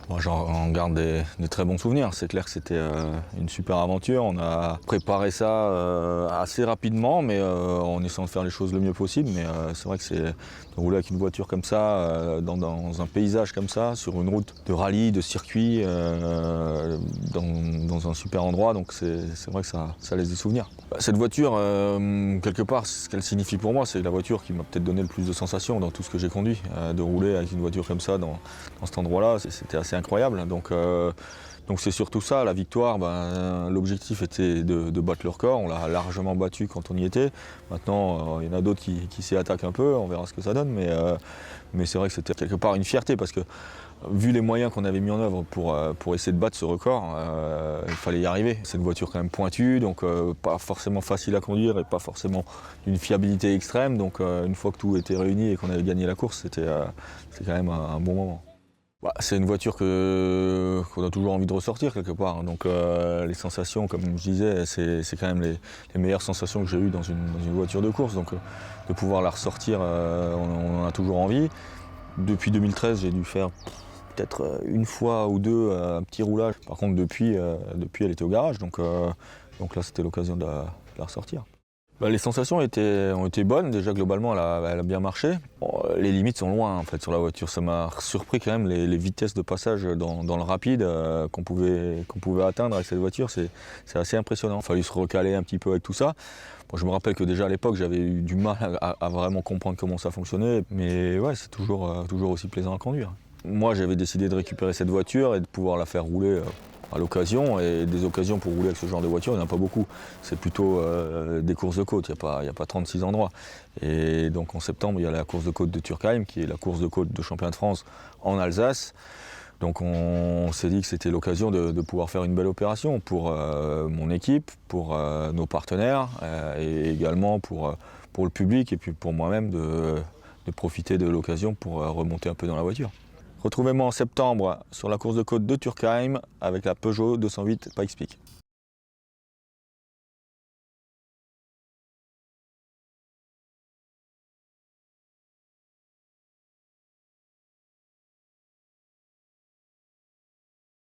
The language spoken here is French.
Moi, j'en garde des très bons souvenirs. C'est clair que c'était une super aventure. On a préparé ça assez rapidement, mais en essayant de faire les choses le mieux possible. Mais c'est vrai que c'est de rouler avec une voiture comme ça, dans un paysage comme ça, sur une route de rallye, de circuit, dans un super endroit. Donc c'est vrai que ça laisse des souvenirs. Cette voiture, quelque part, ce qu'elle signifie pour moi, c'est la voiture qui m'a peut-être donné le plus de sensations dans tout ce que j'ai conduit. De rouler avec une voiture comme ça dans cet endroit-là, c'était assez incroyable. Donc c'est surtout ça, la victoire. L'objectif était de battre le record. On l'a largement battu quand on y était. Maintenant, il y en a d'autres qui s'y attaquent un peu. On verra ce que ça donne. Mais c'est vrai que c'était quelque part une fierté parce que vu les moyens qu'on avait mis en œuvre pour essayer de battre ce record, il fallait y arriver. C'est une voiture quand même pointue, donc pas forcément facile à conduire et pas forcément d'une fiabilité extrême. Donc une fois que tout était réuni et qu'on avait gagné la course, c'était quand même un bon moment. C'est une voiture qu'on a toujours envie de ressortir quelque part. Donc les sensations, comme je disais, c'est quand même les meilleures sensations que j'ai eues dans une voiture de course. Donc de pouvoir la ressortir, on en a toujours envie. Depuis 2013, j'ai dû faire peut-être une fois ou deux un petit roulage. Par contre, depuis elle était au garage. Donc là, c'était l'occasion de la ressortir. Les sensations ont été bonnes. Déjà, globalement, elle a bien marché. Bon, les limites sont loin en fait sur la voiture. Ça m'a surpris quand même les vitesses de passage dans le rapide qu'on pouvait atteindre avec cette voiture. C'est assez impressionnant. Il a fallu se recaler un petit peu avec tout ça. Bon, je me rappelle que déjà à l'époque, j'avais eu du mal à vraiment comprendre comment ça fonctionnait. Mais ouais, c'est toujours aussi plaisant à conduire. Moi, j'avais décidé de récupérer cette voiture et de pouvoir la faire rouler à l'occasion, et des occasions pour rouler avec ce genre de voiture, il n'y en a pas beaucoup. C'est plutôt des courses de côte, il n'y a pas 36 endroits. Et donc en septembre, il y a la course de côte de Turckheim, qui est la course de côte de championnat de France en Alsace. Donc on s'est dit que c'était l'occasion de pouvoir faire une belle opération pour mon équipe, pour nos partenaires, et également pour le public, et puis pour moi-même de profiter de l'occasion pour remonter un peu dans la voiture. Retrouvez-moi en septembre sur la course de côte de Turckheim avec la Peugeot 208 Pikes Peak.